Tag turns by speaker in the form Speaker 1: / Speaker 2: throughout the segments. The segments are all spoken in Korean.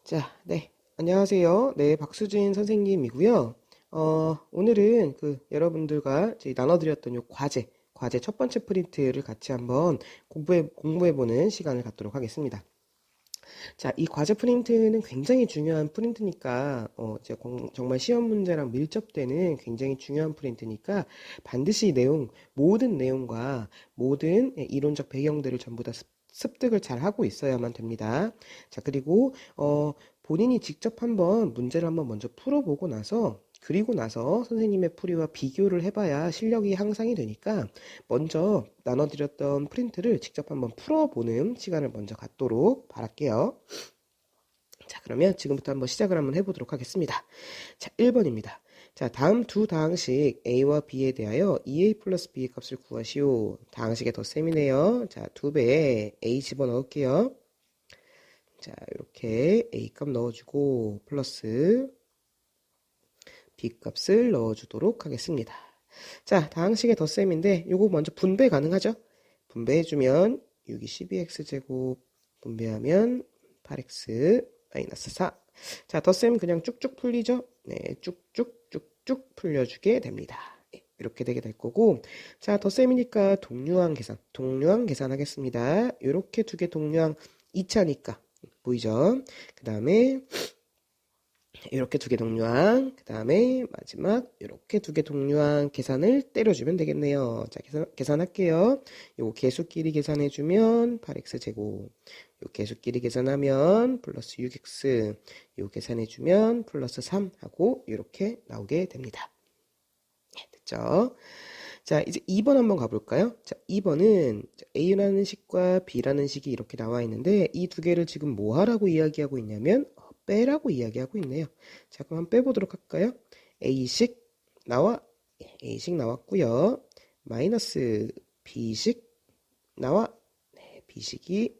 Speaker 1: 자, 네. 안녕하세요. 네, 박수진 선생님이고요. 오늘은 여러분들과 저희 나눠드렸던 요 과제 첫 번째 프린트를 같이 한번 공부해보는 시간을 갖도록 하겠습니다. 자, 이 과제 프린트는 굉장히 중요한 프린트니까, 정말 시험 문제랑 밀접되는 굉장히 중요한 프린트니까 반드시 모든 내용과 모든 이론적 배경들을 전부 다 습득을 잘 하고 있어야만 됩니다. 자, 그리고, 본인이 직접 문제를 한번 먼저 풀어보고 그리고 나서 선생님의 풀이와 비교를 해봐야 실력이 향상이 되니까 먼저 나눠드렸던 프린트를 직접 한번 풀어보는 시간을 먼저 갖도록 바랄게요. 자, 그러면 지금부터 한번 시작을 한번 해보도록 하겠습니다. 자, 1번입니다. 자, 다음 두 다항식 A와 B에 대하여 2A 플러스 B의 값을 구하시오. 다항식의 덧셈이네요. 자, 2배에 A 집어넣을게요. 자, 이렇게 A 값 넣어주고 플러스 B 값을 넣어주도록 하겠습니다. 자, 다항식의 덧셈인데 요거 먼저 분배 가능하죠? 분배해주면 6이 12x제곱 분배하면 8x 마이너스 4. 자, 덧셈 그냥 쭉쭉 풀리죠? 네, 쭉쭉 풀려주게 됩니다. 네, 이렇게 되게 될 거고, 자, 덧셈이니까 동류항 계산하겠습니다. 이렇게 두 개 동류항 2차니까 보이죠? 그 다음에 이렇게 두 개 동류항, 그 다음에 마지막 이렇게 두 개 동류항 계산을 때려주면 되겠네요. 자, 계산할게요. 요거 개수끼리 계산해주면 8x제곱, 요 개수끼리 계산하면 플러스 6x, 요 계산해주면 플러스 3 하고 이렇게 나오게 됩니다. 네, 됐죠? 자, 이제 2번 한번 가볼까요? 자, 2번은 A라는 식과 B라는 식이 이렇게 나와 있는데 이 두 개를 지금 뭐 하라고 이야기하고 있냐면 빼라고 이야기하고 있네요. 자, 그럼 한번 빼보도록 할까요? A식 A식 나왔고요. 마이너스 B식 네, B식이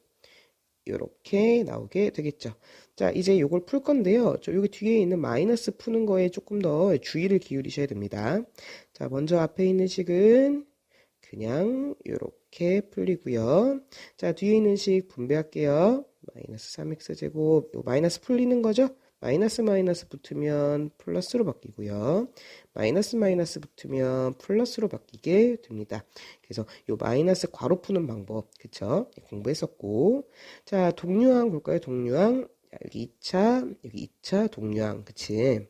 Speaker 1: 이렇게 나오게 되겠죠. 자, 이제 요걸 풀 건데요. 여기 뒤에 있는 마이너스 푸는 거에 조금 더 주의를 기울이셔야 됩니다. 자, 먼저 앞에 있는 식은 그냥 이렇게 풀리고요. 자, 뒤에 있는 식 분배할게요. 마이너스 3x제곱, 요 마이너스 풀리는 거죠? 마이너스 붙으면 플러스로 바뀌고요. 마이너스 붙으면 플러스로 바뀌게 됩니다. 그래서 요 마이너스 괄호 푸는 방법, 그쵸? 공부했었고. 자, 동류항 볼까요? 동류항. 자, 여기 2차 동류항, 그치?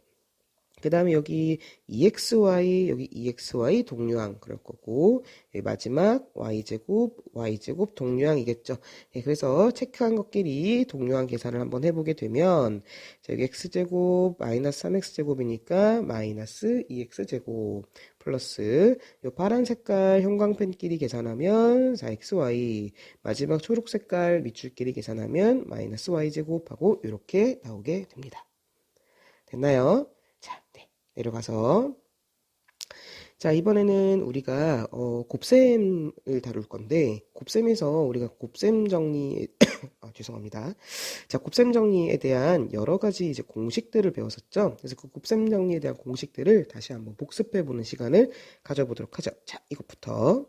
Speaker 1: 그 다음에 여기 여기 EXY 동류항 그럴 거고, 여기 마지막 Y제곱 동류항이겠죠. 네, 그래서 체크한 것끼리 동류항 계산을 한번 해보게 되면, 자, 여기 X제곱 마이너스 3X제곱이니까 마이너스 2X제곱 플러스 요 파란 색깔 형광펜끼리 계산하면 4XY, 마지막 초록 색깔 밑줄끼리 계산하면 마이너스 Y제곱하고 이렇게 나오게 됩니다. 됐나요? 자, 네, 내려가서. 자, 이번에는 우리가, 곱셈을 다룰 건데, 곱셈에서 우리가 곱셈 정리, 죄송합니다. 자, 곱셈 정리에 대한 여러 가지 이제 공식들을 배웠었죠. 그래서 그 곱셈 정리에 대한 공식들을 다시 한번 복습해보는 시간을 가져보도록 하죠. 자, 이것부터.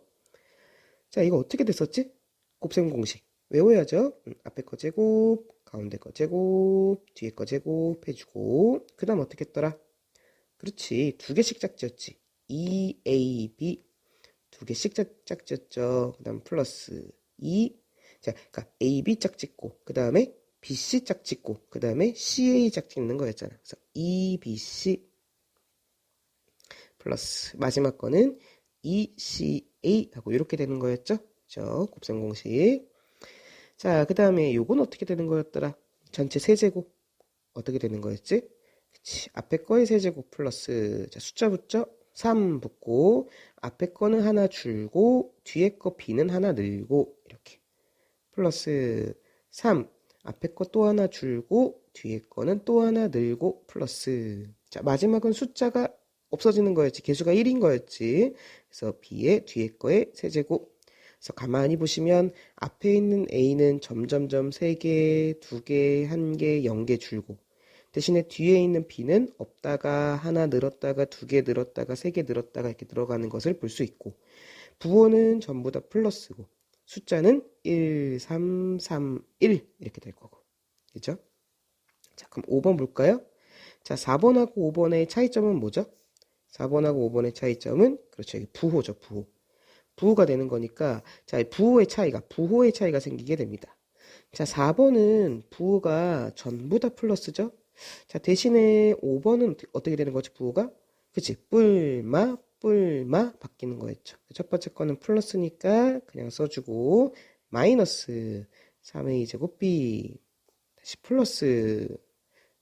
Speaker 1: 자, 이거 어떻게 됐었지? 곱셈 공식. 외워야죠. 앞에 거 제곱, 가운데 거 제곱, 뒤에 거 제곱 해주고, 그 다음 어떻게 했더라? 그렇지. 두 개씩 짝지었지. EAB 두 개씩 짝지었죠. 그 다음 플러스 2. 자, 그러니까 AB 짝짓고 그 다음에 BC 짝짓고 그 다음에 CA 짝짓는 거였잖아. 그래서 EBC 플러스 마지막 거는 ECA 하고 이렇게 되는 거였죠. 그죠? 곱셈 공식. 자, 그 다음에 요건 어떻게 되는 거였더라? 전체 세제곱 어떻게 되는 거였지? 그치. 앞에 거의 세제곱 플러스, 자, 숫자 붙죠? 3 붙고, 앞에 거는 하나 줄고, 뒤에 거 B는 하나 늘고, 이렇게. 플러스 3, 앞에 거 또 하나 줄고, 뒤에 거는 또 하나 늘고, 플러스. 자, 마지막은 숫자가 없어지는 거였지. 개수가 1인 거였지. 그래서 B의 뒤에 거의 세제곱. 그래서 가만히 보시면 앞에 있는 A는 점점점 3개, 2개, 1개, 0개 줄고, 대신에 뒤에 있는 B는 없다가 하나 늘었다가 2개 늘었다가 3개 늘었다가 이렇게 들어가는 것을 볼 수 있고, 부호는 전부 다 플러스고 숫자는 1, 3, 3, 1 이렇게 될 거고, 그죠? 자, 그럼 5번 볼까요? 자, 4번하고 5번의 차이점은 뭐죠? 4번하고 5번의 차이점은, 그렇죠. 이게 부호죠, 부호. 부호가 되는 거니까, 자, 부호의 차이가 생기게 됩니다. 자, 4번은 부호가 전부 다 플러스죠? 자, 대신에 5번은 어떻게 되는 거지, 부호가? 그치, 뿔마 바뀌는 거였죠. 첫 번째 거는 플러스니까 그냥 써주고, 마이너스 3a 제곱 b, 다시 플러스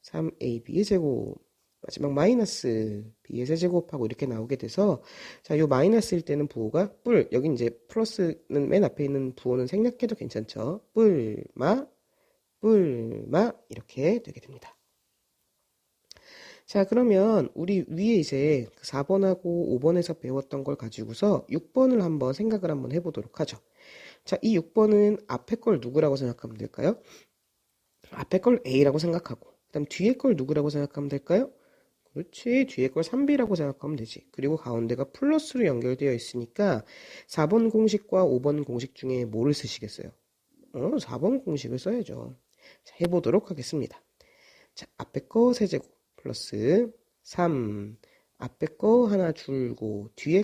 Speaker 1: 3ab의 제곱, 마지막 마이너스 b의 세제곱하고 이렇게 나오게 돼서, 자, 요 마이너스일 때는 부호가 여기 이제 플러스는 맨 앞에 있는 부호는 생략해도 괜찮죠. 뿔마 이렇게 되게 됩니다. 자, 그러면 우리 위에 이제 4번하고 5번에서 배웠던 걸 가지고서 6번을 한번 생각을 한번 해보도록 하죠. 자, 이 6번은 앞에 걸 누구라고 생각하면 될까요? 앞에 걸 A라고 생각하고, 그 다음 뒤에 걸 누구라고 생각하면 될까요? 그렇지, 뒤에 걸 3B라고 생각하면 되지. 그리고 가운데가 플러스로 연결되어 있으니까 4번 공식과 5번 공식 중에 뭐를 쓰시겠어요? 4번 공식을 써야죠. 자, 해보도록 하겠습니다. 자, 앞에 거 세제곱 플러스 3, 앞에 거 하나 줄고 뒤에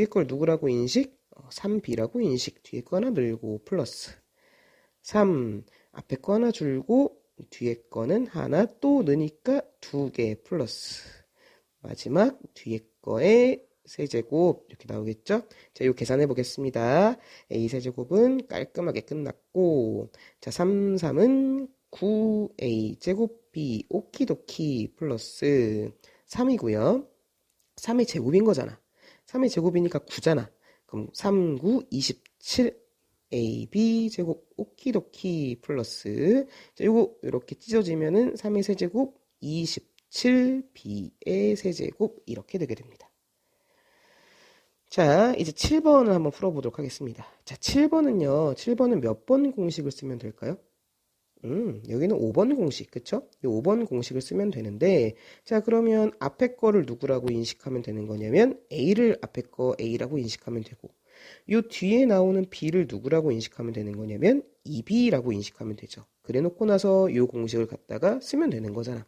Speaker 1: 걸 누구라고 인식? 3B라고 인식. 뒤에 거 하나 늘고 플러스 3, 앞에 거 하나 줄고 뒤에 거는 하나 또 넣으니까 2개 플러스 마지막 뒤에 거에 세제곱 이렇게 나오겠죠? 자, 요 계산해 보겠습니다. A 세제곱은 깔끔하게 끝났고, 자, 3, 3은 9A 제곱 B 오키도키 플러스 3이고요. 3의 제곱인 거잖아. 3의 제곱이니까 9잖아. 그럼 3, 9, 27 AB 제곱 오키도키 플러스, 자, 요거 이렇게 찢어지면은 3의 세제곱 27B의 세제곱 이렇게 되게 됩니다. 자, 이제 7번을 한번 풀어보도록 하겠습니다. 자, 7번은 몇 번 공식을 쓰면 될까요? 여기는 5번 공식, 그쵸? 이 5번 공식을 쓰면 되는데, 자, 그러면 앞에 거를 누구라고 인식하면 되는 거냐면, A를 앞에 거 A라고 인식하면 되고, 요 뒤에 나오는 B를 누구라고 인식하면 되는 거냐면, 2B라고 인식하면 되죠. 그래 놓고 나서 요 공식을 갖다가 쓰면 되는 거잖아.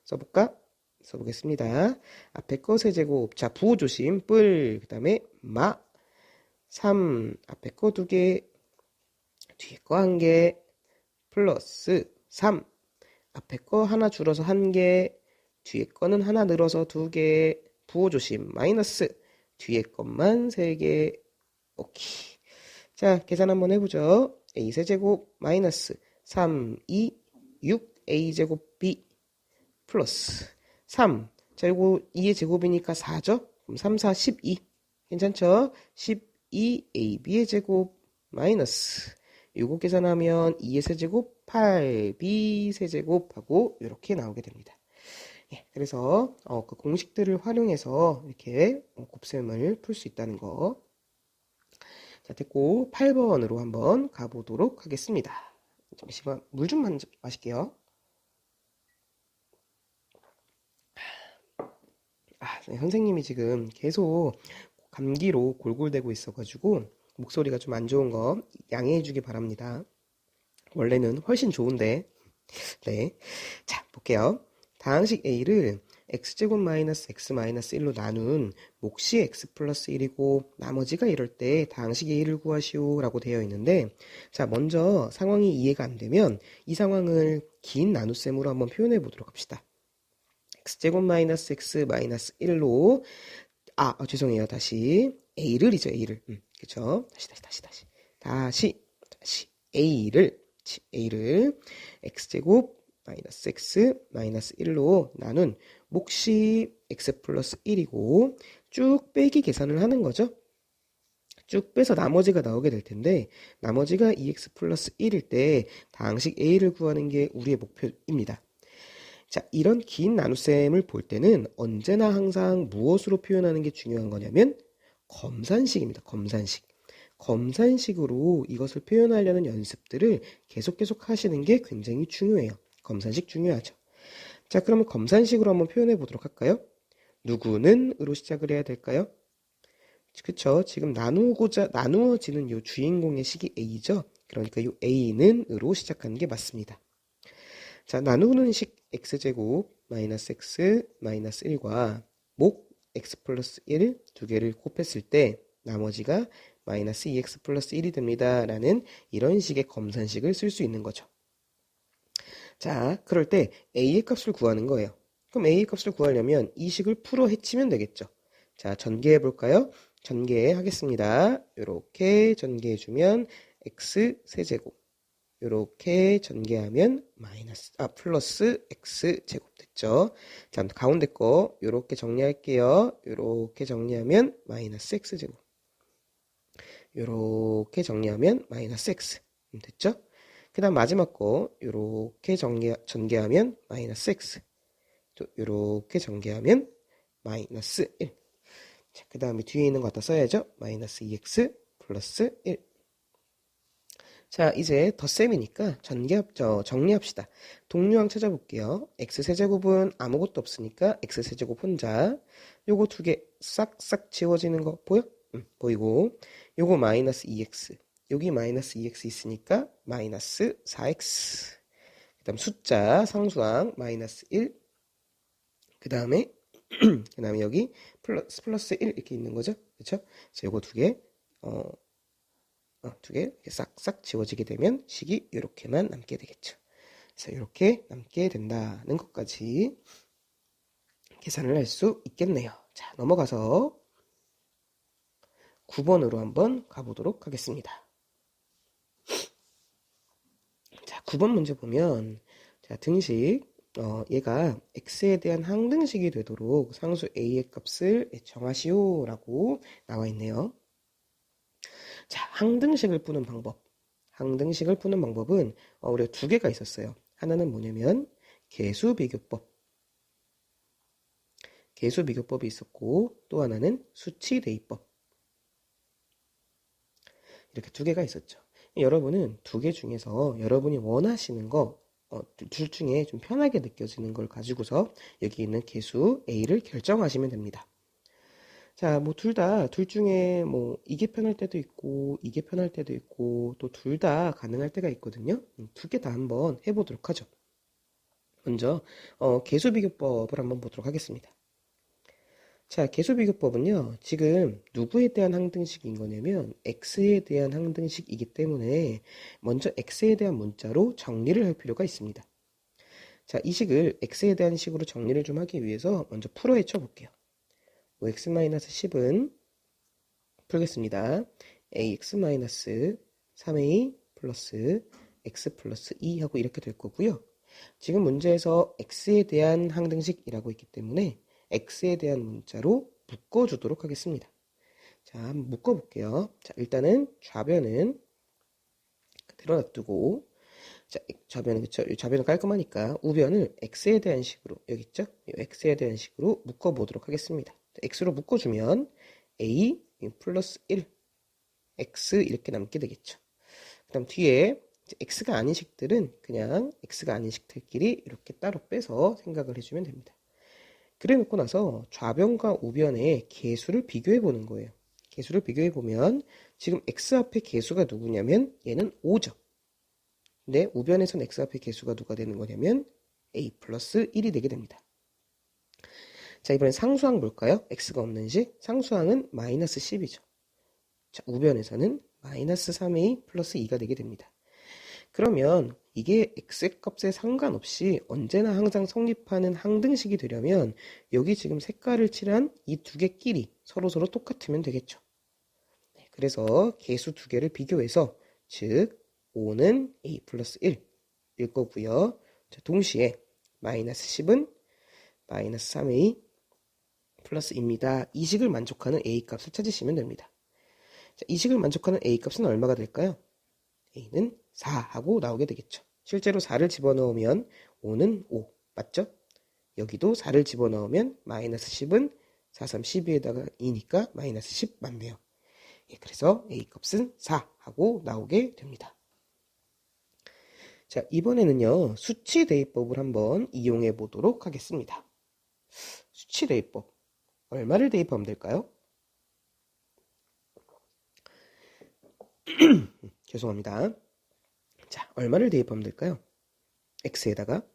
Speaker 1: 써볼까? 써보겠습니다. 앞에 거 세제곱, 자, 부호 조심, 뿔, 그 다음에 마, 3, 앞에 거 2개, 뒤에 거 1개, 플러스 3, 앞에 거 하나 줄어서 1개, 뒤에 거는 하나 늘어서 2개, 부호 조심, 마이너스, 뒤에 것만 3개, 오케이. 자, 계산 한번 해보죠. A 세제곱 마이너스 3, 2, 6, A 제곱 B 플러스 3. 자, 이거 2의 제곱이니까 4죠? 그럼 3, 4, 12. 괜찮죠? 12 AB의 제곱 마이너스 요거 계산하면 2의 세제곱 8B 세제곱하고 이렇게 나오게 됩니다. 예, 그래서 그 공식들을 활용해서 이렇게 곱셈을 풀 수 있다는 거. 자, 됐고 8번으로 한번 가보도록 하겠습니다. 잠시만 물 좀 마실게요. 네, 선생님이 지금 계속 감기로 골골대고 있어가지고 목소리가 좀 안 좋은 거 양해해 주기 바랍니다. 원래는 훨씬 좋은데. 네. 자, 볼게요. 다항식 A를 x제곱 마이너스 x 마이너스 1로 나눈 몫이 x 플러스 1이고 나머지가 이럴 때 다항식 A를 구하시오 라고 되어 있는데, 자, 먼저 상황이 이해가 안 되면 이 상황을 긴 나눗셈으로 한번 표현해 보도록 합시다. x제곱 마이너스 x 마이너스 1로 죄송해요. 다시 A를이죠. A를. 그쵸? 다시 A를 x제곱 마이너스 x 마이너스 1로 나눈 몫이 x 플러스 1이고 쭉 빼기 계산을 하는 거죠. 쭉 빼서 나머지가 나오게 될 텐데 나머지가 2x 플러스 1일 때 다항식 A를 구하는 게 우리의 목표입니다. 자, 이런 긴 나눗셈을 볼 때는 언제나 항상 무엇으로 표현하는 게 중요한 거냐면 검산식입니다. 검산식으로 이것을 표현하려는 연습들을 계속 하시는 게 굉장히 중요해요. 검산식 중요하죠. 자, 그러면 검산식으로 한번 표현해 보도록 할까요? 누구는 으로 시작을 해야 될까요? 그쵸? 지금 나누어지는 요 주인공의 식이 A죠? 그러니까 요 A는 으로 시작하는 게 맞습니다. 자, 나누는 식 x제곱 마이너스 x 마이너스 1과 목 x 플러스 1 두 개를 곱했을 때 나머지가 마이너스 2x 플러스 1이 됩니다. 라는 이런 식의 검산식을 쓸 수 있는 거죠. 자, 그럴 때 a의 값을 구하는 거예요. 그럼 a의 값을 구하려면 이 식을 풀어 헤치면 되겠죠. 자, 전개해 볼까요? 전개하겠습니다. 이렇게 전개해주면 x 세제곱, 이렇게 전개하면 플러스 x 제곱 됐죠. 자, 가운데 거 이렇게 정리할게요. 이렇게 정리하면 마이너스 x 제곱, 이렇게 정리하면 마이너스 x 됐죠. 그 다음 마지막 거 이렇게 전개하면 마이너스 x, 또 이렇게 전개하면 마이너스 1. 자, 그 다음에 뒤에 있는 거 갖다 써야죠. 마이너스 2x 플러스 1. 자, 이제 덧셈이니까 정리합시다. 동류항 찾아볼게요. x세제곱은 아무것도 없으니까 x세제곱 혼자. 요거 두 개 싹싹 지워지는 거 보여? 보이고. 요거 마이너스 2x. 여기 마이너스 2x 있으니까 마이너스 4x. 그 다음 숫자 상수항 마이너스 1. 그 다음에 여기 플러스 1 이렇게 있는 거죠. 그렇죠? 그래서 요거 두 개 이렇게 싹싹 지워지게 되면 식이 이렇게만 남게 되겠죠. 그래서 이렇게 남게 된다는 것까지 계산을 할 수 있겠네요. 자, 넘어가서 9번으로 한번 가보도록 하겠습니다. 자, 9번 문제 보면 자, 등식 얘가 x에 대한 항등식이 되도록 상수 a의 값을 정하시오 라고 나와 있네요. 자, 항등식을 푸는 방법. 항등식을 푸는 방법은 우리가 두 개가 있었어요. 하나는 뭐냐면 계수비교법. 계수비교법이 있었고 또 하나는 수치대입법. 이렇게 두 개가 있었죠. 여러분은 두 개 중에서 여러분이 원하시는 거 둘 중에 좀 편하게 느껴지는 걸 가지고서 여기 있는 계수 A를 결정하시면 됩니다. 자, 뭐 둘 중에 뭐 이게 편할 때도 있고 이게 편할 때도 있고 또 둘 다 가능할 때가 있거든요. 두 개 다 한번 해보도록 하죠. 먼저 계수비교법을 한번 보도록 하겠습니다. 자, 계수비교법은요, 지금 누구에 대한 항등식인 거냐면 x에 대한 항등식이기 때문에 먼저 x에 대한 문자로 정리를 할 필요가 있습니다. 자, 이 식을 x에 대한 식으로 정리를 좀 하기 위해서 먼저 풀어 헤쳐 볼게요. x-10은 풀겠습니다. ax-3a 플러스 x 플러스 2 하고 이렇게 될 거고요. 지금 문제에서 x에 대한 항등식이라고 있기 때문에 x에 대한 문자로 묶어주도록 하겠습니다. 자, 한번 묶어볼게요. 자, 일단은 좌변은 그대로 놔두고, 자, 좌변은 그쵸? 좌변은 깔끔하니까 우변을 x에 대한 식으로 여기 있죠? 이 x에 대한 식으로 묶어보도록 하겠습니다. 자, x로 묶어주면 a 플러스 1 x 이렇게 남게 되겠죠. 그 다음 뒤에 x가 아닌 식들은 그냥 x가 아닌 식들끼리 이렇게 따로 빼서 생각을 해주면 됩니다. 그래 놓고 나서 좌변과 우변의 계수를 비교해 보는 거예요. 계수를 비교해 보면 지금 x 앞에 계수가 누구냐면 얘는 5죠. 근데 우변에선 x 앞에 계수가 누가 되는 거냐면 a 플러스 1이 되게 됩니다. 자, 이번엔 상수항 볼까요? x가 없는 식 상수항은 마이너스 10이죠. 자, 우변에서는 마이너스 3a 플러스 2가 되게 됩니다. 그러면 이게 x값에 상관없이 언제나 항상 성립하는 항등식이 되려면 여기 지금 색깔을 칠한 이 두 개끼리 서로서로 똑같으면 되겠죠. 네, 그래서 계수 두 개를 비교해서 즉 5는 a 플러스 1일 거고요. 자, 동시에 마이너스 10은 마이너스 3a 플러스 2입니다. 이 식을 만족하는 a 값을 찾으시면 됩니다. 자, 이 식을 만족하는 a 값은 얼마가 될까요? a는 4 하고 나오게 되겠죠. 실제로 4를 집어넣으면 5는 5 맞죠? 여기도 4를 집어넣으면 마이너스 10은 4, 3, 12에다가 2니까 마이너스 10 맞네요. 예, 그래서 A값은 4 하고 나오게 됩니다. 자, 이번에는요, 수치대입법을 한번 이용해 보도록 하겠습니다. 수치대입법. 얼마를 대입하면 될까요? 죄송합니다. 자, 얼마를 대입하면 될까요? x에다가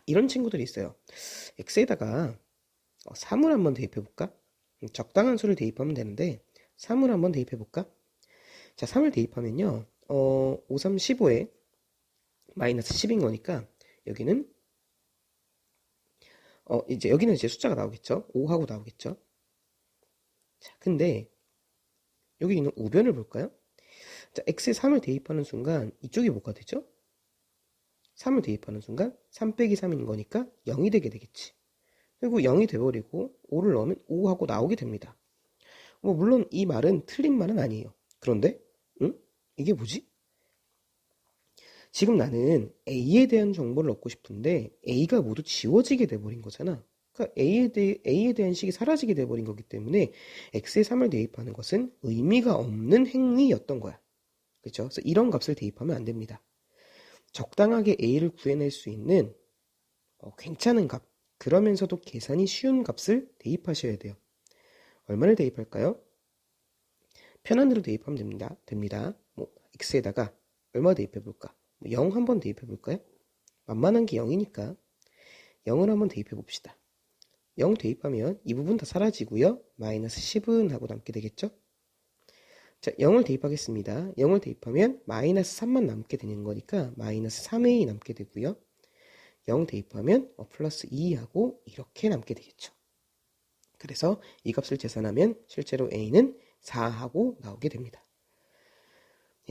Speaker 1: 이런 친구들이 있어요. x에다가 3을 한번 대입해 볼까? 적당한 수를 대입하면 되는데 3을 한번 대입해 볼까? 자, 3을 대입하면요. 5, 3, 15에 마이너스 10인 거니까 여기는 이제 여기는 이제 숫자가 나오겠죠. 5하고 나오겠죠. 자, 근데 여기 있는 우변을 볼까요? 자, x에 3을 대입하는 순간 이쪽이 뭐가 되죠? 3을 대입하는 순간 3 빼기 3인 거니까 0이 되게 되겠지. 그리고 0이 돼버리고 5를 넣으면 5하고 나오게 됩니다. 물론 이 말은 틀린 말은 아니에요. 그런데 응? 이게 뭐지? 지금 나는 A에 대한 정보를 얻고 싶은데 A가 모두 지워지게 돼버린 거잖아. 그러니까 A에 대한 식이 사라지게 돼버린 거기 때문에 X에 3을 대입하는 것은 의미가 없는 행위였던 거야. 그렇죠? 그래서 이런 값을 대입하면 안 됩니다. 적당하게 A를 구해낼 수 있는 괜찮은 값, 그러면서도 계산이 쉬운 값을 대입하셔야 돼요. 얼마를 대입할까요? 편한 대로 대입하면 됩니다. x에다가 얼마 대입해볼까? 0 한번 대입해볼까요? 만만한 게 0이니까 0을 한번 대입해봅시다. 0 대입하면 이 부분 다 사라지고요. 마이너스 10은 하고 남게 되겠죠? 자, 0을 대입하겠습니다. 0을 대입하면 마이너스 3만 남게 되는 거니까 마이너스 3a 남게 되고요. 0 대입하면 플러스 2하고 이렇게 남게 되겠죠. 그래서 이 값을 계산하면 실제로 a는 4하고 나오게 됩니다.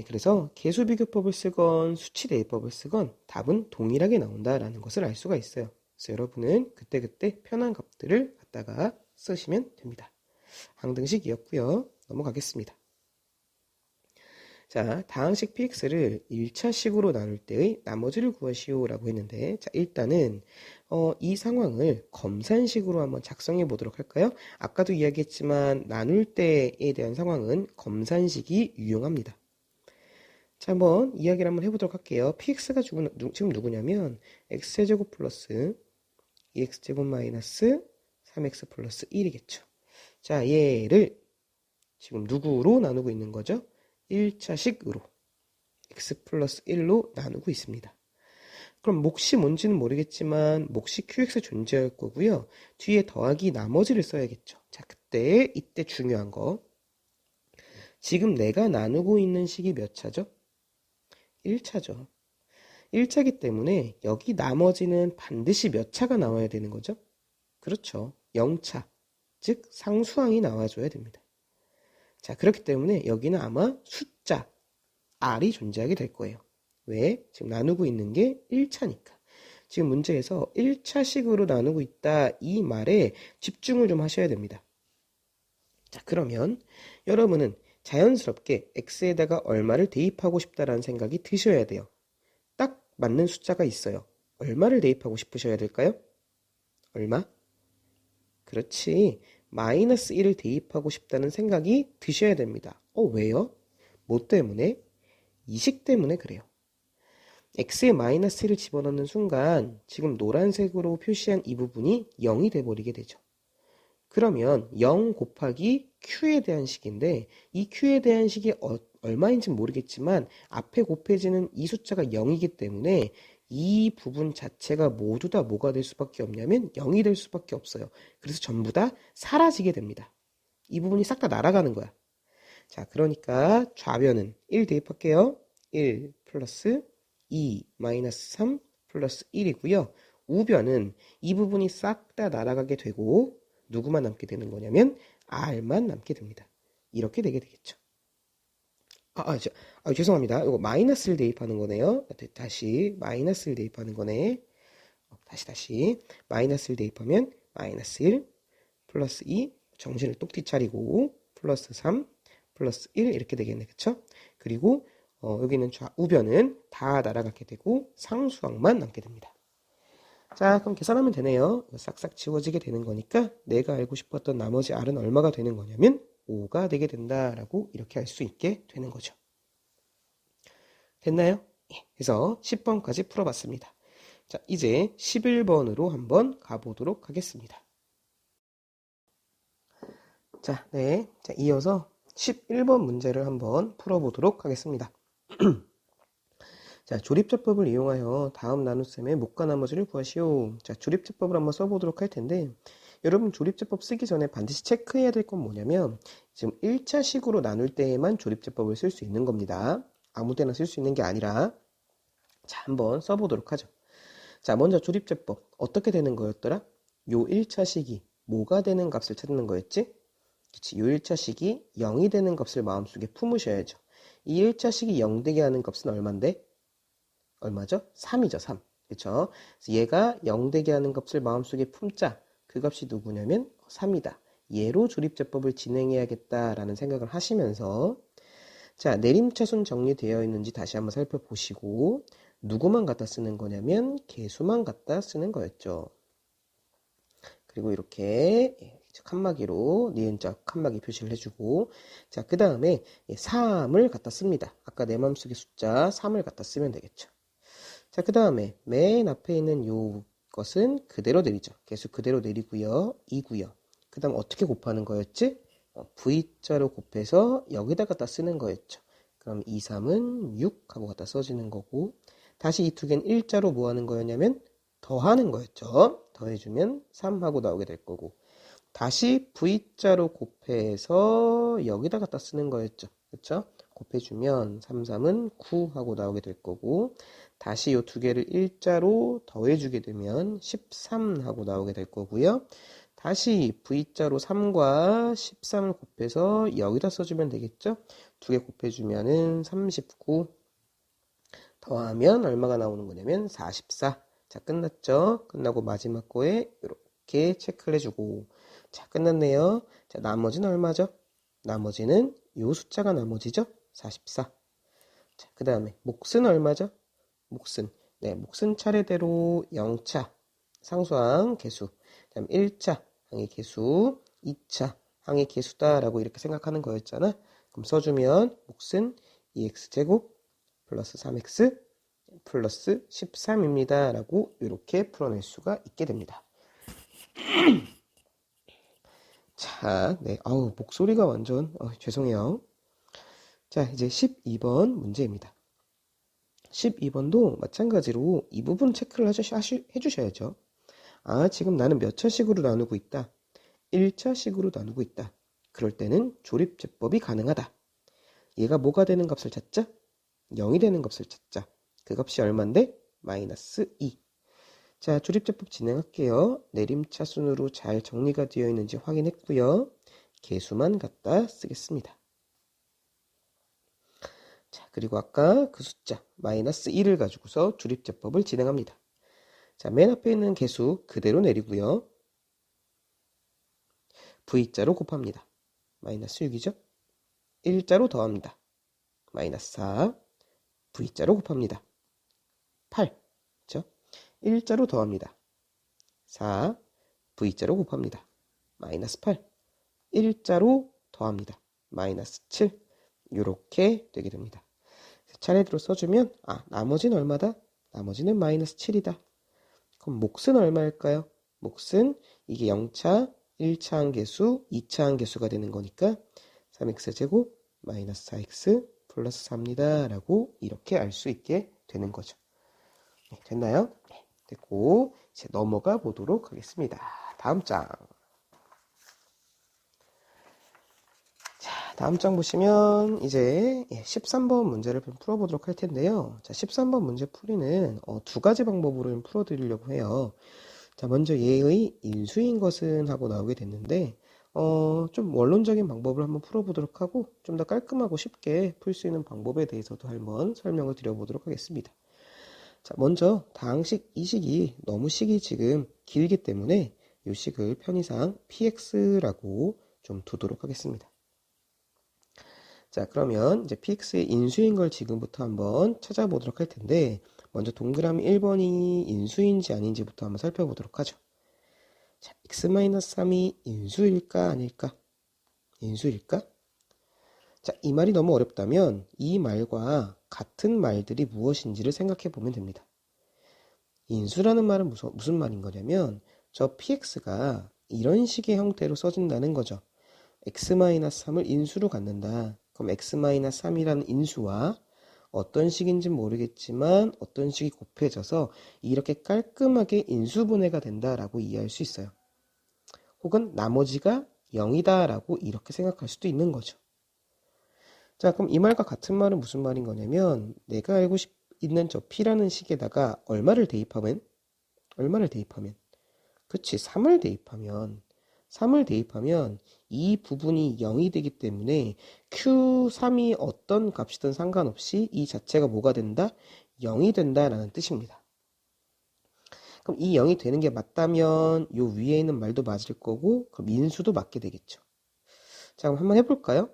Speaker 1: 그래서 계수비교법을 쓰건 수치대입법을 쓰건 답은 동일하게 나온다라는 것을 알 수가 있어요. 그래서 여러분은 그때그때 편한 값들을 갖다가 쓰시면 됩니다. 항등식이었고요. 넘어가겠습니다. 자, 다항식 px를 1차식으로 나눌 때의 나머지를 구하시오 라고 했는데, 자, 일단은 이 상황을 검산식으로 한번 작성해 보도록 할까요? 아까도 이야기했지만 나눌 때에 대한 상황은 검산식이 유용합니다. 자, 한번 이야기를 한번 해보도록 할게요. px가 지금 누구냐면 x제곱 플러스 2x제곱 마이너스 3x 플러스 1이겠죠. 자, 얘를 지금 누구로 나누고 있는 거죠? 1차식으로 x 플러스 1로 나누고 있습니다. 그럼 몫이 뭔지는 모르겠지만 몫이 qx 존재할 거고요. 뒤에 더하기 나머지를 써야겠죠. 자, 이때 중요한 거. 지금 내가 나누고 있는 식이 몇 차죠? 1차죠. 1차기 때문에 여기 나머지는 반드시 몇 차가 나와야 되는 거죠? 그렇죠. 0차. 즉 상수항이 나와줘야 됩니다. 자, 그렇기 때문에 여기는 아마 숫자 R이 존재하게 될 거예요. 왜? 지금 나누고 있는 게 1차니까. 지금 문제에서 1차식으로 나누고 있다 이 말에 집중을 좀 하셔야 됩니다. 자, 그러면 여러분은 자연스럽게 x에다가 얼마를 대입하고 싶다라는 생각이 드셔야 돼요. 딱 맞는 숫자가 있어요. 얼마를 대입하고 싶으셔야 될까요? 얼마? 그렇지. 마이너스 1을 대입하고 싶다는 생각이 드셔야 됩니다. 왜요? 뭐 때문에? 이 식 때문에 그래요. x에 마이너스 1을 집어넣는 순간 지금 노란색으로 표시한 이 부분이 0이 돼버리게 되죠. 그러면 0 곱하기 q에 대한 식인데 이 q에 대한 식이 얼마인지 모르겠지만 앞에 곱해지는 이 숫자가 0이기 때문에 이 부분 자체가 모두 다 뭐가 될 수밖에 없냐면 0이 될 수밖에 없어요. 그래서 전부 다 사라지게 됩니다. 이 부분이 싹 다 날아가는 거야. 자, 그러니까 좌변은 1 대입할게요. 1 플러스 2 마이너스 3 플러스 1이고요. 우변은 이 부분이 싹 다 날아가게 되고 누구만 남게 되는 거냐면 R만 남게 됩니다. 이렇게 되게 되겠죠. 죄송합니다. 이거 마이너스를 대입하는 거네요. 다시 마이너스를 대입하는 거네. 다시 마이너스를 대입하면 마이너스 1 플러스 2 정신을 똑띠 차리고 플러스 3 플러스 1 이렇게 되겠네. 그쵸? 그리고 여기는 우변은 다 날아가게 되고 상수항만 남게 됩니다. 자, 그럼 계산하면 되네요. 싹싹 지워지게 되는 거니까 내가 알고 싶었던 나머지 R은 얼마가 되는 거냐면 5가 되게 된다라고 이렇게 알 수 있게 되는 거죠. 됐나요? 그래서 10번까지 풀어봤습니다. 자, 이제 11번으로 한번 가보도록 하겠습니다. 자, 이어서 11번 문제를 한번 풀어보도록 하겠습니다. 자, 조립제법을 이용하여 다음 나눗셈의 목과 나머지를 구하시오. 자, 조립제법을 한번 써보도록 할 텐데, 여러분 조립제법 쓰기 전에 반드시 체크해야 될 건 뭐냐면, 지금 1차식으로 나눌 때에만 조립제법을 쓸 수 있는 겁니다. 아무 때나 쓸 수 있는 게 아니라. 자, 한번 써보도록 하죠. 자, 먼저 조립제법 어떻게 되는 거였더라? 요 1차식이 뭐가 되는 값을 찾는 거였지? 그치, 요 1차식이 0이 되는 값을 마음속에 품으셔야죠. 이 1차식이 0 되게 하는 값은 얼만데? 얼마죠? 3이죠, 3. 그쵸? 그래서 얘가 0 되게 하는 값을 마음속에 품자. 그 값이 누구냐면 3이다. 얘로 조립제법을 진행해야겠다라는 생각을 하시면서, 자, 내림차순 정리되어 있는지 다시 한번 살펴보시고, 누구만 갖다 쓰는 거냐면 개수만 갖다 쓰는 거였죠. 그리고 이렇게 칸막이로 니은자 칸막이 표시를 해주고, 자, 그 다음에 3을 갖다 씁니다. 아까 내 마음속에 숫자 3을 갖다 쓰면 되겠죠. 자, 그 다음에 맨 앞에 있는 요 것은 그대로 내리죠. 개수 그대로 내리고요. 2고요. 그 다음 어떻게 곱하는 거였지? V자로 곱해서 여기다 갖다 쓰는 거였죠. 그럼 2, 3은 6 하고 갖다 써지는 거고, 다시 이 두 개는 일자로 뭐 하는 거였냐면 더하는 거였죠. 더해주면 3 하고 나오게 될 거고, 다시 V자로 곱해서 여기다 갖다 쓰는 거였죠. 그쵸? 곱해주면 3, 3은 9 하고 나오게 될 거고, 다시 이 두 개를 일자로 더해주게 되면 13 하고 나오게 될 거고요. 다시 V자로 3과 13을 곱해서 여기다 써주면 되겠죠? 두 개 곱해주면은 39 더하면 얼마가 나오는 거냐면 44. 자, 끝났죠? 끝나고 마지막 거에 이렇게 체크를 해주고, 자, 끝났네요. 자, 나머지는 얼마죠? 나머지는 요 숫자가 나머지죠? 44. 자, 그 다음에 몫은 얼마죠? 몫은, 네, 몫은 차례대로 0차 상수항 개수, 그 다음 1차 항의 개수, 2차 항의 개수다라고 이렇게 생각하는 거였잖아. 그럼 써주면 몫은 2x제곱 플러스 3x 플러스 13입니다. 라고 이렇게 풀어낼 수가 있게 됩니다. 자, 네, 목소리가 완전, 죄송해요. 자, 이제 12번 문제입니다. 12번도 마찬가지로 이 부분 체크를 해주셔야죠. 아, 지금 나는 몇 차식으로 나누고 있다. 1차식으로 나누고 있다. 그럴 때는 조립제법이 가능하다. 얘가 뭐가 되는 값을 찾자? 0이 되는 값을 찾자. 그 값이 얼만데? 마이너스 2. 자, 조립제법 진행할게요. 내림차순으로 잘 정리가 되어 있는지 확인했고요. 개수만 갖다 쓰겠습니다. 자, 그리고 아까 그 숫자 마이너스 1을 가지고서 조립제법을 진행합니다. 자, 맨 앞에 있는 개수 그대로 내리고요. V자로 곱합니다. 마이너스 6이죠? 일자로 더합니다. 마이너스 4. V자로 곱합니다. 8. 그렇죠? 일자로 더합니다. 4. V자로 곱합니다. 마이너스 8. 일자로 더합니다. 마이너스 7. 이렇게 되게 됩니다. 차례대로 써주면 나머지는 얼마다? 나머지는 마이너스 7이다. 그럼 몫은 얼마일까요? 몫은 이게 0차, 1차 항계수, 2차 항계수가 되는 거니까 3x제곱 마이너스 4x 플러스 4입니다. 라고 이렇게 알 수 있게 되는 거죠. 네, 됐나요? 네, 됐고 이제 넘어가 보도록 하겠습니다. 다음 장. 자, 다음 장 보시면 이제 13번 문제를 풀어보도록 할 텐데요. 자, 13번 문제 풀이는 두 가지 방법으로 풀어드리려고 해요. 자, 먼저 얘의 인수인 것은 하고 나오게 됐는데 좀 원론적인 방법을 한번 풀어보도록 하고 좀 더 깔끔하고 쉽게 풀 수 있는 방법에 대해서도 한번 설명을 드려보도록 하겠습니다. 자, 먼저 다항식 이 식이 너무 식이 지금 길기 때문에 이 식을 편의상 px라고 좀 두도록 하겠습니다. 자, 그러면 이제 px의 인수인 걸 지금부터 한번 찾아보도록 할 텐데, 먼저 동그라미 1번이 인수인지 아닌지부터 한번 살펴보도록 하죠. 자, x-3이 인수일까 아닐까? 인수일까? 자, 이 말이 너무 어렵다면 이 말과 같은 말들이 무엇인지를 생각해 보면 됩니다. 인수라는 말은 무슨 말인 거냐면 저 px가 이런 식의 형태로 써진다는 거죠. x-3을 인수로 갖는다. 그럼 x-3이라는 인수와 어떤 식인지 모르겠지만 어떤 식이 곱해져서 이렇게 깔끔하게 인수분해가 된다라고 이해할 수 있어요. 혹은 나머지가 0이다 라고 이렇게 생각할 수도 있는 거죠. 자, 그럼 이 말과 같은 말은 무슨 말인 거냐면 내가 알고 있는 저 P라는 식에다가 얼마를 대입하면 그치, 3을 대입하면 이 부분이 0이 되기 때문에 Q3이 어떤 값이든 상관없이 이 자체가 뭐가 된다? 0이 된다라는 뜻입니다. 그럼 이 0이 되는 게 맞다면 요 위에 있는 말도 맞을 거고 그럼 인수도 맞게 되겠죠. 자, 그럼 한번 해볼까요?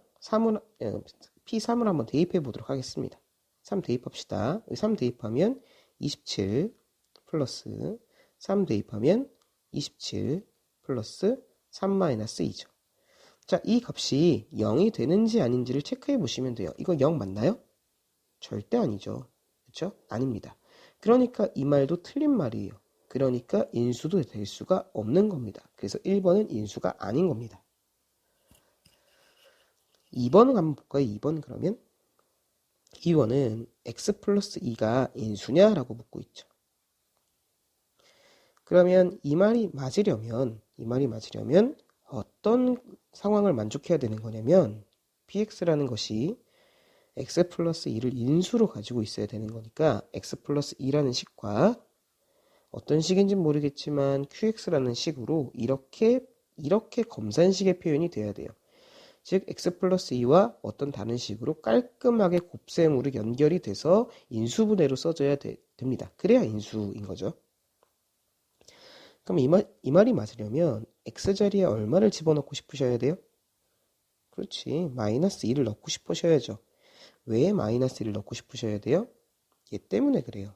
Speaker 1: P3을 한번 대입해 보도록 하겠습니다. 3 대입합시다. 3 대입하면 27 플러스 3 대입하면 27 플러스 3-2죠. 자, 이 값이 0이 되는지 아닌지를 체크해 보시면 돼요. 이거 0 맞나요? 절대 아니죠. 그렇죠? 아닙니다. 그러니까 이 말도 틀린 말이에요. 그러니까 인수도 될 수가 없는 겁니다. 그래서 1번은 인수가 아닌 겁니다. 2번은 한번 볼까요? 2번 그러면 2번은 x 플러스 2가 인수냐라고 묻고 있죠. 그러면 이 말이 맞으려면 어떤 상황을 만족해야 되는 거냐면 px라는 것이 x 플러스 2를 인수로 가지고 있어야 되는 거니까 x 플러스 2라는 식과 어떤 식인지 모르겠지만 qx라는 식으로 이렇게 검산식의 표현이 돼야 돼요. 즉 x 플러스 2와 어떤 다른 식으로 깔끔하게 곱셈으로 연결이 돼서 인수분해로 써줘야 됩니다. 그래야 인수인 거죠. 그럼 이 말이 맞으려면 x자리에 얼마를 집어넣고 싶으셔야 돼요? 그렇지, 마이너스 2를 넣고 싶으셔야죠. 왜 마이너스 1을 넣고 싶으셔야 돼요? 얘 때문에 그래요.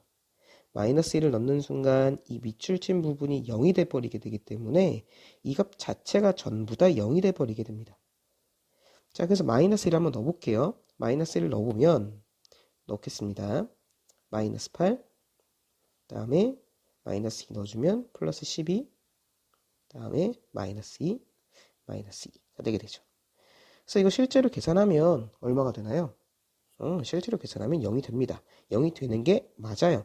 Speaker 1: 마이너스 1을 넣는 순간 이 밑줄 친 부분이 0이 돼버리게 되기 때문에 이 값 자체가 전부 다 0이 돼버리게 됩니다. 자, 그래서 마이너스 1 한번 넣어볼게요. 마이너스 1을 넣어보면 넣겠습니다. 마이너스 8, 그 다음에 마이너스 2 넣어주면 플러스 12, 그 다음에 마이너스 2, 마이너스 2가 되게 되죠. 그래서 이거 실제로 계산하면 얼마가 되나요? 실제로 계산하면 0이 됩니다. 0이 되는 게 맞아요.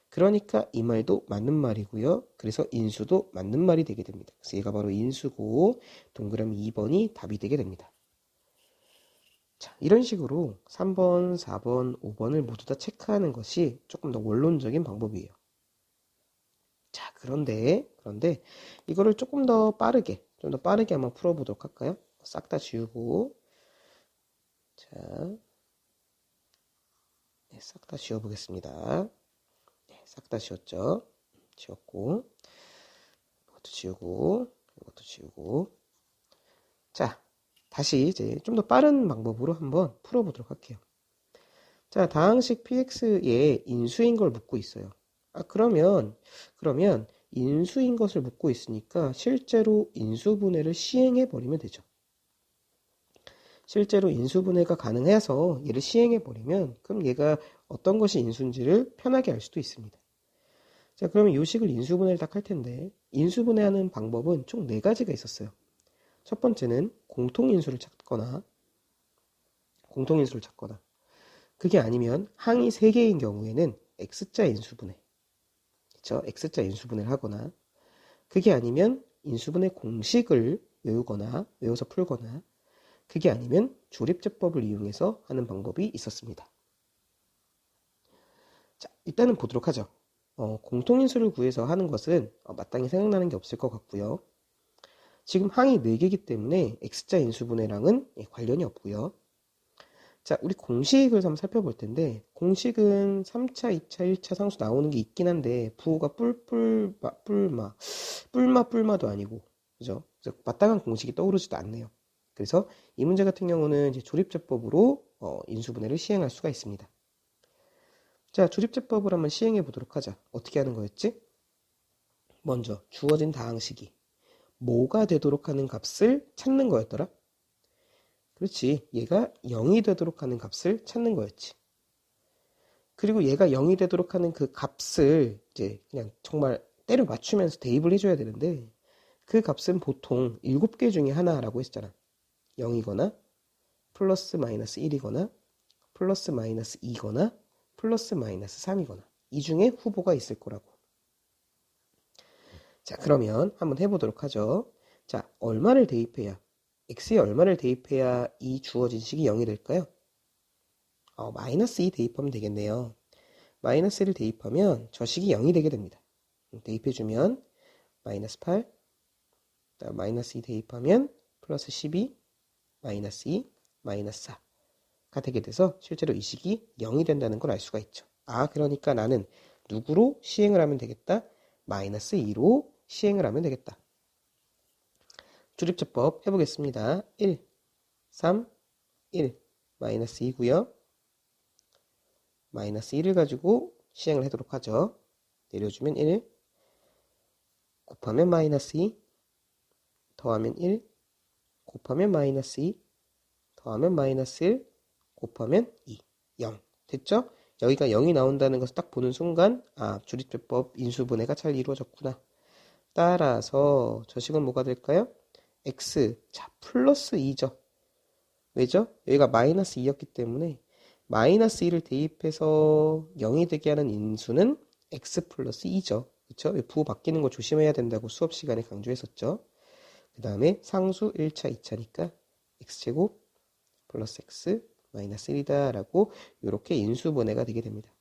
Speaker 1: 그러니까 이 말도 맞는 말이고요. 그래서 인수도 맞는 말이 되게 됩니다. 그래서 얘가 바로 인수고 동그라미 2번이 답이 되게 됩니다. 자, 이런 식으로 3번, 4번, 5번을 모두 다 체크하는 것이 조금 더 원론적인 방법이에요. 자, 그런데 이거를 조금 더 빠르게 한번 풀어보도록 할까요? 싹 다 지우고, 자, 네, 싹 다 지워보겠습니다. 네, 싹 다 지웠죠? 지웠고, 이것도 지우고. 자, 다시 이제 좀 더 빠른 방법으로 한번 풀어보도록 할게요. 자, 다항식 px의 인수인 걸 묻고 있어요. 그러면 인수인 것을 묻고 있으니까 실제로 인수분해를 시행해 버리면 되죠. 실제로 인수분해가 가능해서 얘를 시행해 버리면 그럼 얘가 어떤 것이 인수인지를 편하게 알 수도 있습니다. 자, 그러면 이 식을 인수분해를 딱 할 텐데 인수분해하는 방법은 총 4가지가 있었어요. 첫 번째는 공통인수를 찾거나 그게 아니면 항이 3개인 경우에는 x자 인수분해, 그쵸? x자 인수분해를 하거나 그게 아니면 인수분해 공식을 외워서 풀거나 그게 아니면 조립제법을 이용해서 하는 방법이 있었습니다. 자, 일단은 보도록 하죠. 공통인수를 구해서 하는 것은 마땅히 생각나는 게 없을 것 같고요. 지금 항이 4개이기 때문에 x자 인수분해랑은 관련이 없고요. 자, 우리 공식을 한번 살펴볼 텐데 공식은 3차, 2차, 1차 상수 나오는 게 있긴 한데 부호가 뿔마도 아니고 그죠? 그래서 마땅한 공식이 떠오르지도 않네요. 그래서 이 문제 같은 경우는 이제 조립제법으로 인수분해를 시행할 수가 있습니다. 자, 조립제법을 한번 시행해 보도록 하자. 어떻게 하는 거였지? 먼저 주어진 다항식이 뭐가 되도록 하는 값을 찾는 거였더라? 그렇지. 얘가 0이 되도록 하는 값을 찾는 거였지. 그리고 얘가 0이 되도록 하는 그 값을 이제 그냥 정말 때려 맞추면서 대입을 해줘야 되는데 그 값은 보통 7개 중에 하나라고 했잖아. 0이거나 플러스 마이너스 1이거나 플러스 마이너스 2거나 플러스 마이너스 3이거나 이 중에 후보가 있을 거라고. 자, 그러면 한번 해보도록 하죠. 자, 얼마를 대입해야 x에 얼마를 대입해야 이 주어진 식이 0이 될까요? 마이너스 2 대입하면 되겠네요. 마이너스 1을 대입하면 저 식이 0이 되게 됩니다. 대입해주면 마이너스 8, 마이너스 2 대입하면 플러스 12, 마이너스 2, 마이너스 4가 되게 돼서 실제로 이 식이 0이 된다는 걸 알 수가 있죠. 그러니까 나는 누구로 시행을 하면 되겠다? 마이너스 2로 시행을 하면 되겠다. 조립제법 해보겠습니다. 1, 3, 1, 마이너스 2고요. 마이너스 1을 가지고 시행을 하도록 하죠. 내려주면 1, 곱하면 마이너스 2, 더하면 1, 곱하면 마이너스 2, 더하면 마이너스 1, 곱하면 2, 0. 됐죠? 여기가 0이 나온다는 것을 딱 보는 순간 조립제법 인수분해가 잘 이루어졌구나. 따라서 저 식은 뭐가 될까요? x, 자, 플러스 2죠. 왜죠? 여기가 마이너스 2였기 때문에 마이너스 2를 대입해서 0이 되게 하는 인수는 x 플러스 2죠. 그쵸? 부호 바뀌는 거 조심해야 된다고 수업 시간에 강조했었죠. 그 다음에 상수 1차, 2차니까 x제곱 플러스 x 마이너스 1이다 라고 이렇게 인수분해가 되게 됩니다.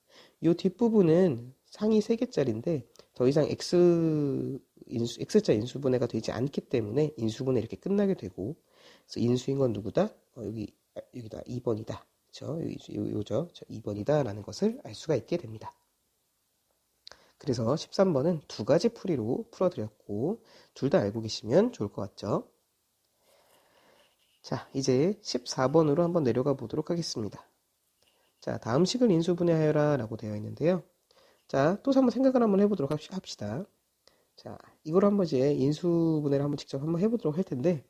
Speaker 1: 이 뒷부분은 상위 3개짜리인데 더 이상 x자 인수분해가 되지 않기 때문에 인수분해 이렇게 끝나게 되고, 그래서 인수인 건 누구다? 여기다 2번이다. 그쵸? 요죠? 2번이다 라는 것을 알 수가 있게 됩니다. 그래서 13번은 두 가지 풀이로 풀어드렸고 둘 다 알고 계시면 좋을 것 같죠? 자, 이제 14번으로 한번 내려가 보도록 하겠습니다. 자, 다음 식을 인수분해하여라 라고 되어 있는데요. 자, 또 한번 생각을 한번 해보도록 합시다. 자, 이걸 한번 이제 인수분해를 한번 직접 한번 해보도록 할 텐데,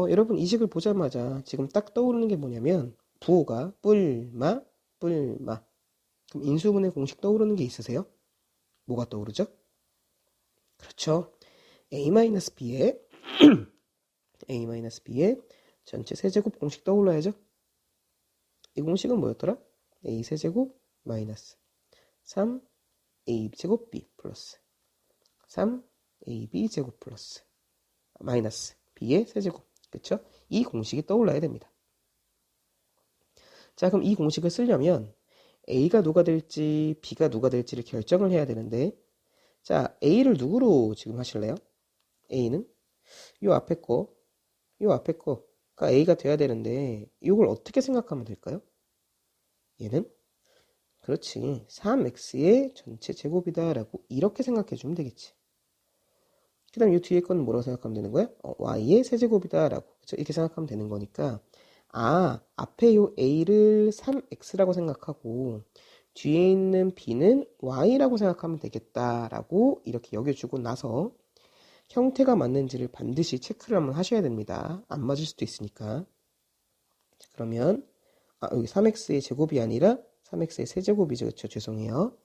Speaker 1: 여러분 이 식을 보자마자 지금 딱 떠오르는 게 뭐냐면, 부호가 뿔마, 뿔마. 그럼 인수분해 공식 떠오르는 게 있으세요? 뭐가 떠오르죠? 그렇죠. a-b에 a-b에 전체 세제곱 공식 떠올라야죠. 이 공식은 뭐였더라? a 세제곱 마이너스 3a 제곱 b 플러스 3ab 제곱 플러스 마이너스 b의 세제곱. 그쵸? 이 공식이 떠올라야 됩니다. 자, 그럼 이 공식을 쓰려면 a가 누가 될지 b가 누가 될지를 결정을 해야 되는데, 자, a를 누구로 지금 하실래요? a는 요 앞에 거가 a가 돼야 되는데 이걸 어떻게 생각하면 될까요? 얘는 그렇지 3x의 전체 제곱이다 라고 이렇게 생각해 주면 되겠지. 그 다음 이 뒤에 거는 뭐라고 생각하면 되는 거야? y의 세제곱이다 라고, 그쵸? 이렇게 생각하면 되는 거니까 앞에 요 a를 3x라고 생각하고 뒤에 있는 b는 y라고 생각하면 되겠다라고 이렇게 여겨주고 나서 형태가 맞는지를 반드시 체크를 한번 하셔야 됩니다. 안 맞을 수도 있으니까. 자, 그러면 여기 3x의 제곱이 아니라 3x의 세제곱이죠. 그렇죠? 죄송해요.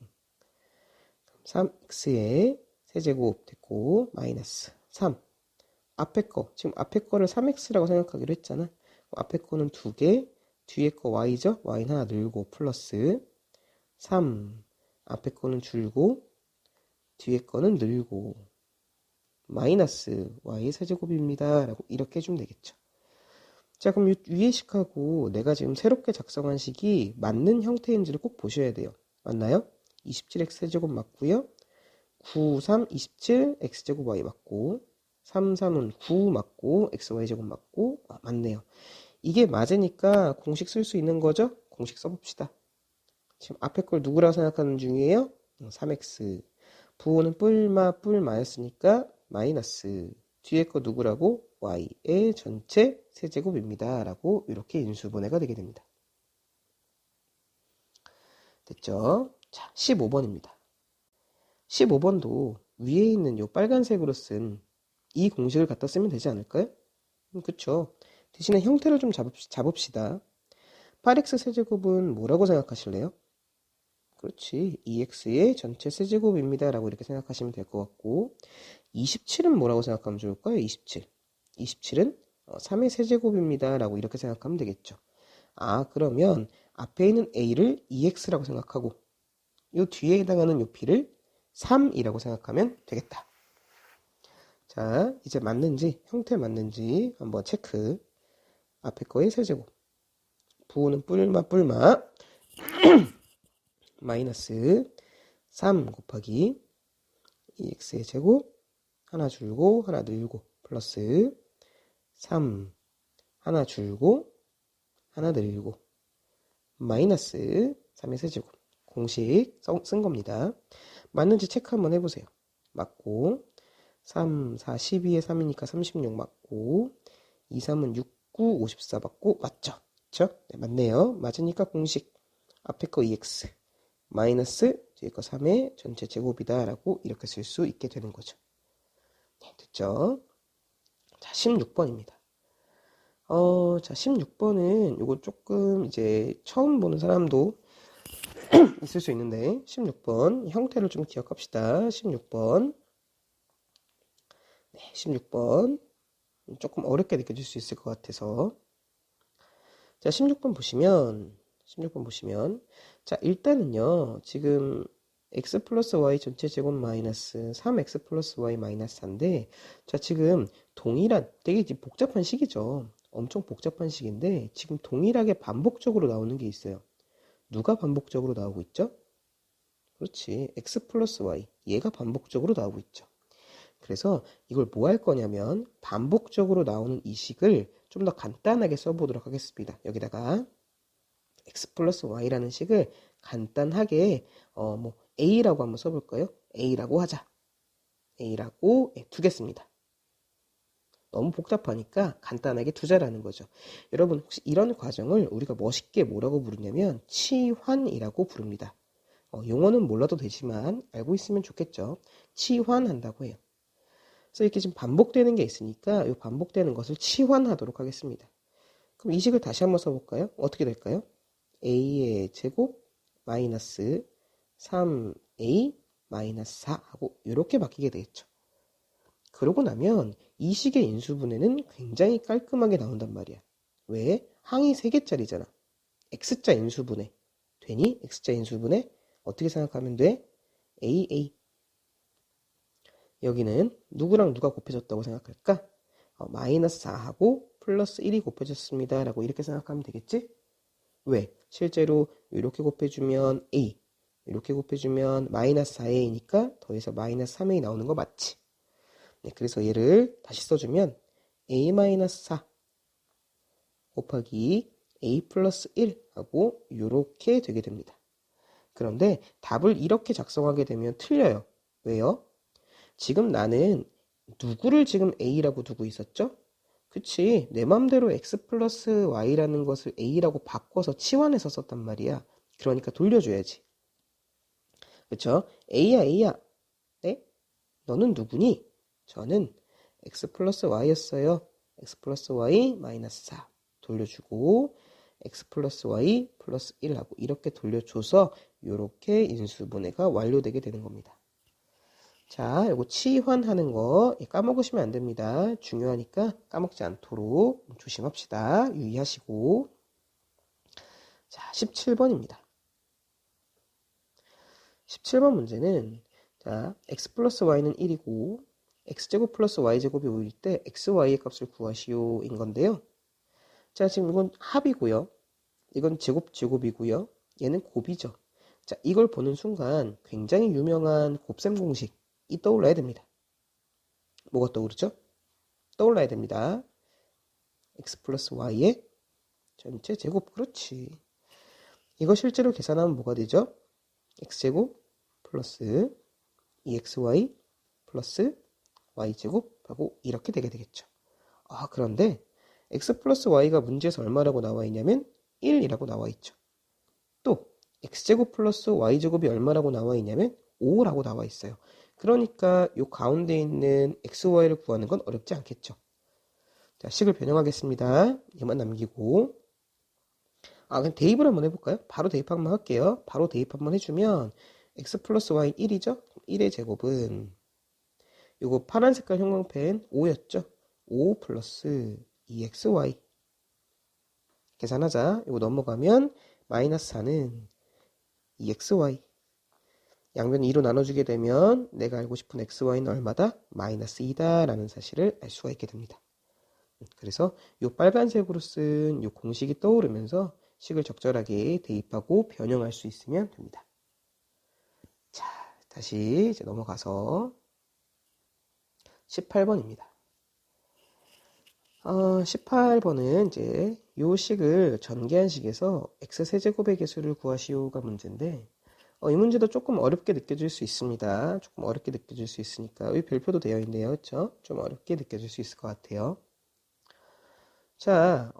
Speaker 1: 3x의 세제곱 됐고 마이너스 3 앞에 거, 지금 앞에 거를 3x라고 생각하기로 했잖아. 앞에 거는 2개, 뒤에 거 y죠? y는 하나 늘고 플러스 3 앞에 거는 줄고 뒤에 거는 늘고 마이너스 y의 세제곱입니다 라고 이렇게 해주면 되겠죠. 자, 그럼 위의 식하고 내가 지금 새롭게 작성한 식이 맞는 형태인지를 꼭 보셔야 돼요. 맞나요? 27x 세제곱 맞고요. 9, 3, 27 x제곱 y 맞고 3, 3은 9 맞고 xy 제곱 맞고 맞네요. 이게 맞으니까 공식 쓸 수 있는 거죠? 공식 써봅시다. 지금 앞에 걸 누구라고 생각하는 중이에요? 3x. 부호는 뿔마였으니까 마이너스. 뒤에 거 누구라고? y의 전체 세제곱입니다. 라고 이렇게 인수분해가 되게 됩니다. 됐죠? 자, 15번입니다. 15번도 위에 있는 요 빨간색으로 쓴 이 공식을 갖다 쓰면 되지 않을까요? 그쵸? 대신에 형태를 좀 잡읍시다. 8x 세제곱은 뭐라고 생각하실래요? 그렇지. 2x의 전체 세제곱입니다. 라고 이렇게 생각하시면 될 것 같고, 27은 뭐라고 생각하면 좋을까요? 27. 27은 3의 세제곱입니다. 라고 이렇게 생각하면 되겠죠. 그러면 앞에 있는 a를 2x라고 생각하고 요 뒤에 해당하는 요 p를 3이라고 생각하면 되겠다. 자, 이제 맞는지, 형태 맞는지 한번 체크. 앞에 거의 세제곱. 부호는 뿔마 마이너스 3 곱하기 2x의 제곱 하나 줄고 하나 늘고 플러스 3 하나 줄고 하나 늘고 마이너스 3의 세제곱. 공식 쓴 겁니다. 맞는지 체크 한번 해보세요. 맞고 3, 4, 12에 3이니까 36 맞고 2, 3은 6, 9, 54 맞고 맞죠? 그쵸? 네, 맞네요. 맞으니까 공식 앞에 거 2x 마이너스 뒤에 거 3의 전체 제곱이다 라고 이렇게 쓸 수 있게 되는 거죠. 네, 됐죠? 자, 16번입니다. 자, 16번은 요거 조금 이제 처음 보는 사람도 있을 수 있는데 16번 형태를 좀 기억합시다. 16번 네, 16번 조금 어렵게 느껴질 수 있을 것 같아서 자 16번 보시면 자 일단은요 지금 x 플러스 y 전체 제곱 마이너스 3x 플러스 y 마이너스 4인데 자 지금 동일한 되게 복잡한 식이죠. 엄청 복잡한 식인데 지금 동일하게 반복적으로 나오는 게 있어요. 누가 반복적으로 나오고 있죠? 그렇지. x 플러스 y. 얘가 반복적으로 나오고 있죠. 그래서 이걸 뭐 할 거냐면 반복적으로 나오는 이 식을 좀 더 간단하게 써보도록 하겠습니다. 여기다가 x 플러스 y라는 식을 간단하게 뭐 a라고 한번 써볼까요? a라고 하자. a라고 두겠습니다. 너무 복잡하니까 간단하게 두자라는 거죠. 여러분 혹시 이런 과정을 우리가 멋있게 뭐라고 부르냐면 치환이라고 부릅니다. 용어는 몰라도 되지만 알고 있으면 좋겠죠. 치환한다고 해요. 그래서 이렇게 지금 반복되는 게 있으니까 이 반복되는 것을 치환하도록 하겠습니다. 그럼 이 식을 다시 한번 써볼까요? 어떻게 될까요? a의 제곱 마이너스 3a 마이너스 4 하고 이렇게 바뀌게 되겠죠. 그러고 나면 이 식의 인수분해는 굉장히 깔끔하게 나온단 말이야. 왜? 항이 3개짜리잖아. x자 인수분해. 되니? x자 인수분해? 어떻게 생각하면 돼? a. 여기는 누구랑 누가 곱해졌다고 생각할까? 마이너스 4하고 플러스 1이 곱해졌습니다. 라고 이렇게 생각하면 되겠지? 왜? 실제로 이렇게 곱해주면 a, 이렇게 곱해주면 마이너스 4a니까 더해서 마이너스 3a 나오는 거 맞지? 네, 그래서 얘를 다시 써주면 a-4 곱하기 a 플러스 1 하고 이렇게 되게 됩니다. 그런데 답을 이렇게 작성하게 되면 틀려요. 왜요? 지금 나는 누구를 지금 a라고 두고 있었죠? 그치, 내 맘대로 x 플러스 y라는 것을 a라고 바꿔서 치환해서 썼단 말이야. 그러니까 돌려줘야지. 그쵸? a야. 네? 너는 누구니? 저는 x 플러스 y였어요. x 플러스 y 마이너스 4 돌려주고 x 플러스 y 플러스 1하고 이렇게 돌려줘서 이렇게 인수분해가 완료되게 되는 겁니다. 자, 이거 치환하는 거 까먹으시면 안 됩니다. 중요하니까 까먹지 않도록 조심합시다. 유의하시고. 자, 17번입니다. 17번 문제는 자, x 플러스 y는 1이고 x제곱 플러스 y제곱이 5일 때 x, y의 값을 구하시오 인 건데요. 자, 지금 이건 합이고요. 이건 제곱이고요. 얘는 곱이죠. 자, 이걸 보는 순간 굉장히 유명한 곱셈 공식이 떠올라야 됩니다. 뭐가 떠오르죠? 떠올라야 됩니다. x 플러스 y의 전체 제곱. 그렇지. 이거 실제로 계산하면 뭐가 되죠? x제곱 플러스 2xy 플러스 y제곱 하고 이렇게 되게 되겠죠. 그런데 x 플러스 y가 문제에서 얼마라고 나와 있냐면 1이라고 나와 있죠. 또 x제곱 플러스 y제곱이 얼마라고 나와 있냐면 5라고 나와 있어요. 그러니까 이 가운데 있는 xy를 구하는 건 어렵지 않겠죠. 자, 식을 변형하겠습니다. 얘만 남기고 그냥 대입을 한번 해볼까요? 바로 대입 한번 할게요. 바로 대입 한번 해주면 x 플러스 y 1이죠? 1의 제곱은 이거 파란 색깔 형광펜 5였죠? 5 플러스 2xy 계산하자. 이거 넘어가면 마이너스 4는 2xy. 양변 2로 나눠주게 되면 내가 알고 싶은 xy는 얼마다? 마이너스 2다 라는 사실을 알 수가 있게 됩니다. 그래서 이 빨간색으로 쓴 이 공식이 떠오르면서 식을 적절하게 대입하고 변형할 수 있으면 됩니다. 자, 다시 이제 넘어가서 18번입니다. 18번은 이제 요 식을 전개한 식에서 x세제곱의 개수를 구하시오가 문제인데 이 문제도 조금 어렵게 느껴질 수 있습니다. 조금 어렵게 느껴질 수 있으니까 여기 별표도 되어 있네요. 그렇죠? 좀 어렵게 느껴질 수 있을 것 같아요. 자,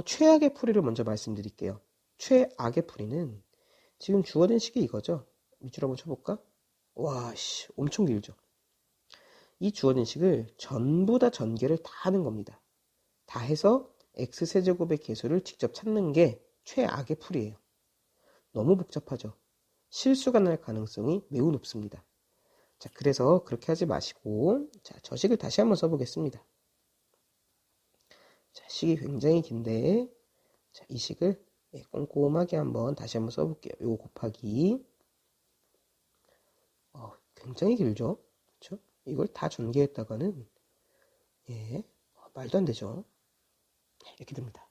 Speaker 1: 최악의 풀이를 먼저 말씀드릴게요. 최악의 풀이는 지금 주어진 식이 이거죠. 밑줄 한번 쳐볼까? 와, 씨, 엄청 길죠. 이 주어진 식을 전부 다 전개를 다 하는 겁니다. 다 해서 x세제곱의 개수를 직접 찾는 게 최악의 풀이에요. 너무 복잡하죠. 실수가 날 가능성이 매우 높습니다. 자, 그래서 그렇게 하지 마시고, 자, 저 식을 다시 한번 써보겠습니다. 자, 식이 굉장히 긴데, 자, 이 식을 꼼꼼하게 다시 한번 써볼게요. 요거 곱하기. 굉장히 길죠? 그쵸? 이걸 다 전개했다가는, 말도 안 되죠? 이렇게 됩니다.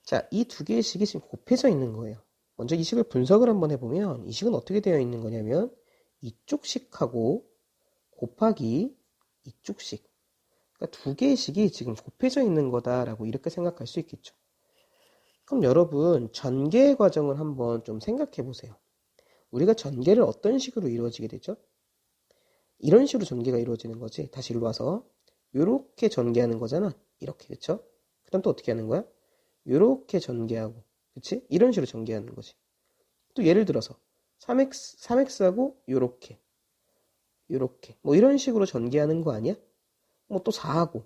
Speaker 1: 자, 이 두 개의 식이 지금 곱해져 있는 거예요. 먼저 이 식을 분석을 한번 해보면, 이 식은 어떻게 되어 있는 거냐면, 이쪽 식하고 곱하기 이쪽 식. 그러니까 두 개의 식이 지금 곱해져 있는 거다라고 이렇게 생각할 수 있겠죠. 그럼 여러분, 전개 과정을 한번 좀 생각해 보세요. 우리가 전개를 어떤 식으로 이루어지게 되죠? 이런 식으로 전개가 이루어지는 거지. 다시 일로 와서 이렇게 전개하는 거잖아. 이렇게, 그쵸? 그 다음 또 어떻게 하는 거야? 이렇게 전개하고, 그치? 이런 식으로 전개하는 거지. 또 예를 들어서 3x하고 요렇게 뭐 이런 식으로 전개하는 거 아니야? 뭐 또 4하고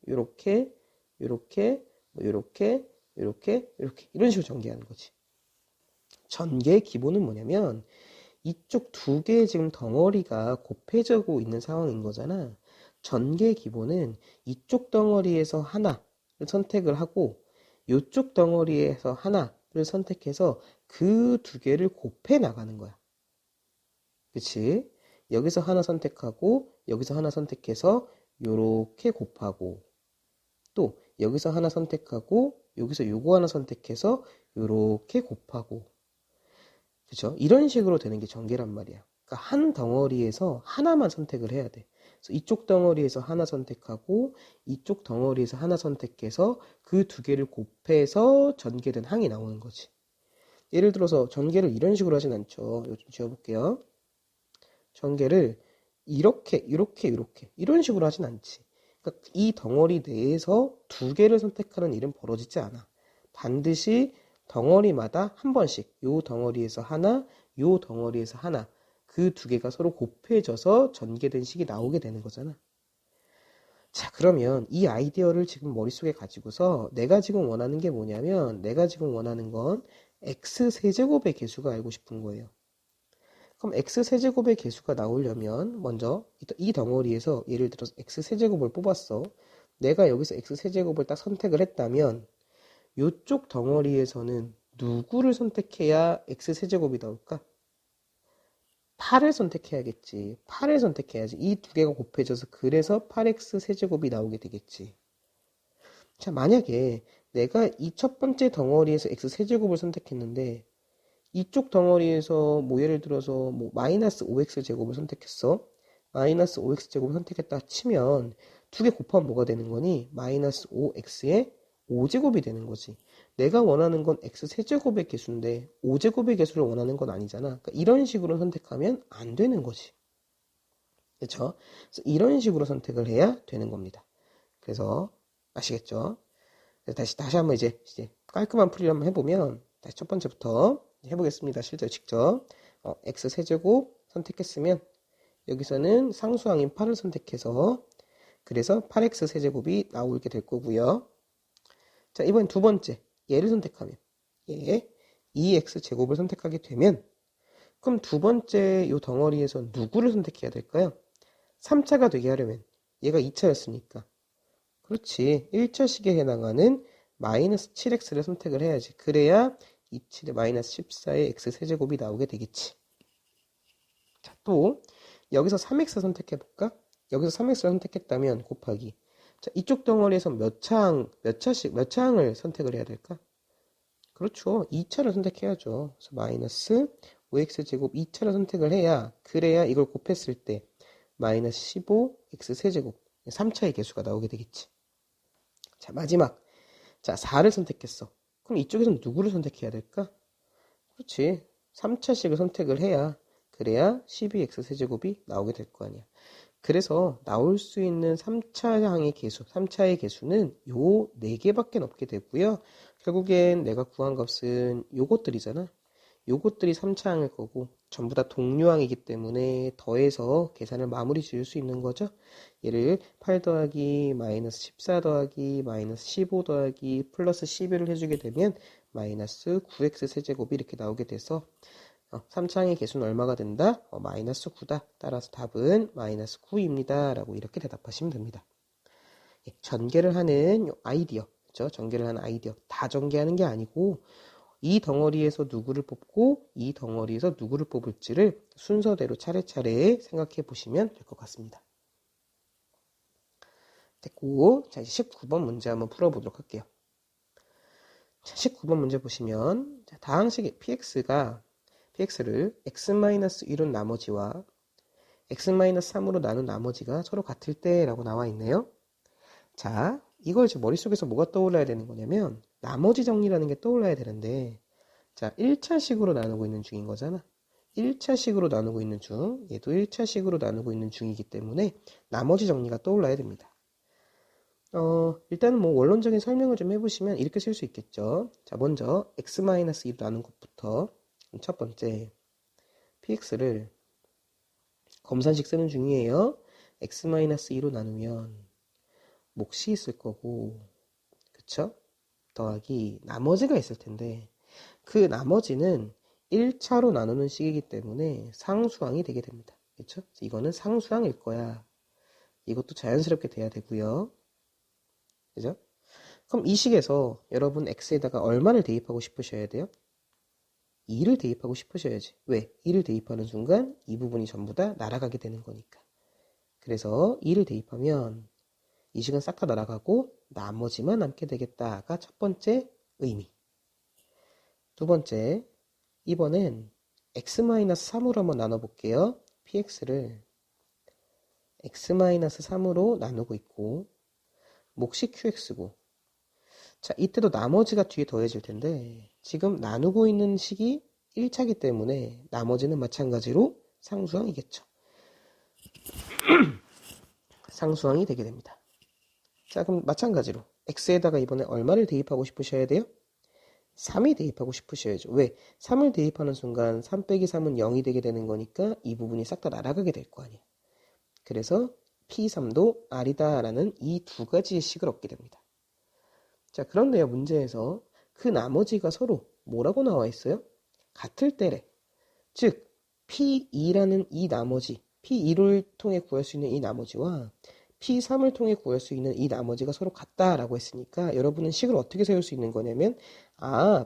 Speaker 1: 요렇게 뭐 요렇게 이런 식으로 전개하는 거지. 전개의 기본은 뭐냐면 이쪽 두 개의 지금 덩어리가 곱해지고 있는 상황인 거잖아. 전개의 기본은 이쪽 덩어리에서 하나를 선택을 하고 이쪽 덩어리에서 하나를 선택해서 그 두 개를 곱해 나가는 거야. 그치? 여기서 하나 선택하고 여기서 하나 선택해서 요렇게 곱하고 또 여기서 하나 선택하고 여기서 요거 하나 선택해서 요렇게 곱하고 그쵸? 이런 식으로 되는 게 전개란 말이야. 그러니까 한 덩어리에서 하나만 선택을 해야 돼. 그래서 이쪽 덩어리에서 하나 선택하고 이쪽 덩어리에서 하나 선택해서 그 두 개를 곱해서 전개된 항이 나오는 거지. 예를 들어서 전개를 이런 식으로 하진 않죠. 이거 좀 지워볼게요. 전개를 이렇게 이런 식으로 하진 않지. 그러니까 이 덩어리 내에서 두 개를 선택하는 일은 벌어지지 않아. 반드시 덩어리마다 한 번씩 요 덩어리에서 하나, 요 덩어리에서 하나 그 두 개가 서로 곱해져서 전개된 식이 나오게 되는 거잖아. 자, 그러면 이 아이디어를 지금 머릿속에 가지고서 내가 지금 원하는 게 뭐냐면 내가 지금 원하는 건 x세제곱의 개수가 알고 싶은 거예요. 그럼 x세제곱의 개수가 나오려면 먼저 이 덩어리에서 예를 들어서 x세제곱을 뽑았어. 내가 여기서 x세제곱을 딱 선택을 했다면 이쪽 덩어리에서는 누구를 선택해야 x세제곱이 나올까? 8을 선택해야겠지. 8을 선택해야지. 이 두 개가 곱해져서 그래서 8x세제곱이 나오게 되겠지. 자, 만약에 내가 이 첫 번째 덩어리에서 x세제곱을 선택했는데 이쪽 덩어리에서 뭐 예를 들어서 뭐 마이너스 5x제곱을 선택했어. 마이너스 5x제곱을 선택했다 치면 두 개 곱하면 뭐가 되는 거니? 마이너스 5x의 5제곱이 되는 거지. 내가 원하는 건 x세제곱의 개수인데 5제곱의 개수를 원하는 건 아니잖아. 그러니까 이런 식으로 선택하면 안 되는 거지. 그렇죠? 그래서 이런 식으로 선택을 해야 되는 겁니다. 그래서 아시겠죠? 그래서 다시 한번 이제 깔끔한 풀이를 한번 해보면 다시 첫 번째부터 해보겠습니다. 실제로 직접 x세제곱 선택했으면 여기서는 상수항인 8을 선택해서 그래서 8x세제곱이 나오게 될 거고요. 자, 이번엔 두 번째 얘를 선택하면 2x제곱을 선택하게 되면 그럼 두 번째 요 덩어리에서 누구를 선택해야 될까요? 3차가 되게 하려면 얘가 2차였으니까 그렇지 1차식에 해당하는 마이너스 7x를 선택을 해야지. 그래야 27에 마이너스 14의 x세제곱이 나오게 되겠지. 자, 또 여기서 3x 선택해볼까? 여기서 3x를 선택했다면 곱하기. 자, 이쪽 덩어리에서 몇 차항을 선택을 해야 될까? 그렇죠. 2차를 선택해야죠. 그래서 마이너스 5x제곱 2차를 선택을 해야, 그래야 이걸 곱했을 때 마이너스 15x세제곱 3차의 개수가 나오게 되겠지. 자, 마지막. 자, 4를 선택했어. 그럼 이쪽에서는 누구를 선택해야 될까? 그렇지. 3차식을 선택을 해야, 그래야 12x세제곱이 나오게 될 거 아니야. 그래서 나올 수 있는 3차의 개수, 3차의 개수는 요 4개밖에 없게 되고요. 결국엔 내가 구한 값은 요것들이잖아. 요것들이 3차항일 거고 전부 다 동류항이기 때문에 더해서 계산을 마무리 지을 수 있는 거죠. 얘를 8 더하기 마이너스 14 더하기 마이너스 15 더하기 플러스 11을 해주게 되면 마이너스 9x 세제곱이 이렇게 나오게 돼서 3차항의 개수는 얼마가 된다? 마이너스 9다. 따라서 답은 마이너스 9입니다. 라고 이렇게 대답하시면 됩니다. 예, 전개를 하는 아이디어, 그렇죠? 전개를 하는 아이디어. 다 전개하는 게 아니고 이 덩어리에서 누구를 뽑고 이 덩어리에서 누구를 뽑을지를 순서대로 차례차례 생각해 보시면 될 것 같습니다. 됐고, 자, 이제 19번 문제 한번 풀어보도록 할게요. 자, 19번 문제 보시면 자, 다항식의 px를 x-1은 나머지와 x-3으로 나눈 나머지가 서로 같을 때라고 나와 있네요. 자, 이걸 이제 머릿속에서 뭐가 떠올라야 되는 거냐면 나머지 정리라는 게 떠올라야 되는데, 자, 1차식으로 나누고 있는 중인 거잖아. 1차식으로 나누고 있는 중, 얘도 1차식으로 나누고 있는 중이기 때문에 나머지 정리가 떠올라야 됩니다. 일단은 뭐 원론적인 설명을 좀 해보시면 이렇게 쓸 수 있겠죠. 자, 먼저 x-2로 나눈 것부터 첫 번째 px를 검산식 쓰는 중이에요. x-2로 나누면 몫이 있을 거고, 그쵸? 더하기 나머지가 있을 텐데 그 나머지는 1차로 나누는 식이기 때문에 상수항이 되게 됩니다. 그쵸? 이거는 상수항일 거야. 이것도 자연스럽게 돼야 되고요. 그죠? 그럼 이 식에서 여러분 x에다가 얼마를 대입하고 싶으셔야 돼요? 2를 대입하고 싶으셔야지. 왜? 2를 대입하는 순간 이 부분이 전부 다 날아가게 되는 거니까. 그래서 2를 대입하면 이 식은 싹 다 날아가고 나머지만 남게 되겠다가 첫 번째 의미. 두 번째, 이번엔 x-3으로 한번 나눠볼게요. px를 x-3으로 나누고 있고 몫이 qx고, 자, 이때도 나머지가 뒤에 더해질 텐데 지금 나누고 있는 식이 1차이기 때문에 나머지는 마찬가지로 상수항이겠죠. 상수항이 되게 됩니다. 자, 그럼 마찬가지로 x에다가 이번에 얼마를 대입하고 싶으셔야 돼요? 3이 대입하고 싶으셔야죠. 왜? 3을 대입하는 순간 3 빼기 3은 0이 되게 되는 거니까 이 부분이 싹 다 날아가게 될 거 아니에요. 그래서 P3도 R이다 라는 이 두 가지의 식을 얻게 됩니다. 자, 그런데요, 문제에서 그 나머지가 서로 뭐라고 나와 있어요? 같을 때래. 즉, P2라는 이 나머지, P2를 통해 구할 수 있는 이 나머지와 P3을 통해 구할 수 있는 이 나머지가 서로 같다라고 했으니까 여러분은 식을 어떻게 세울 수 있는 거냐면,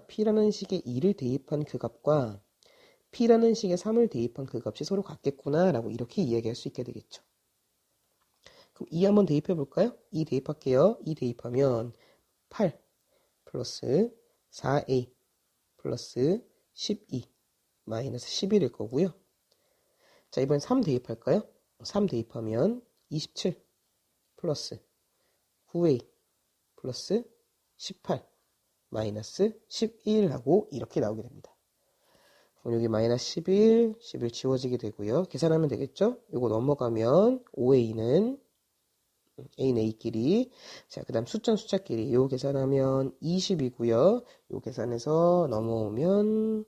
Speaker 1: P라는 식에 2를 대입한 그 값과 P라는 식에 3을 대입한 그 값이 서로 같겠구나 라고 이렇게 이야기할 수 있게 되겠죠. 그럼 2 한번 대입해 볼까요? 2 대입할게요. 2 대입하면 8 플러스 4a 플러스 12 마이너스 11일 거고요. 자, 이번엔 3 대입할까요? 3 대입하면 27 플러스 9a 플러스 18 마이너스 11하고 이렇게 나오게 됩니다. 그럼 여기 마이너스 11, 11 지워지게 되고요. 계산하면 되겠죠? 이거 넘어가면 5a는 a는 a끼리, 자, 그 다음 숫자는 숫자끼리 요 계산하면 20이고요. 요 계산해서 넘어오면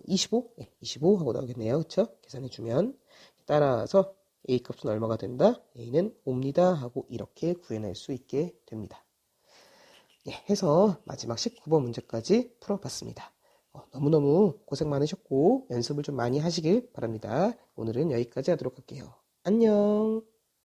Speaker 1: 25? 네, 25 하고 나오겠네요. 그쵸? 계산해주면 따라서 a 값은 얼마가 된다? a는 5입니다 하고 이렇게 구해낼 수 있게 됩니다. 예, 해서 마지막 19번 문제까지 풀어봤습니다. 너무너무 고생 많으셨고 연습을 좀 많이 하시길 바랍니다. 오늘은 여기까지 하도록 할게요. 안녕.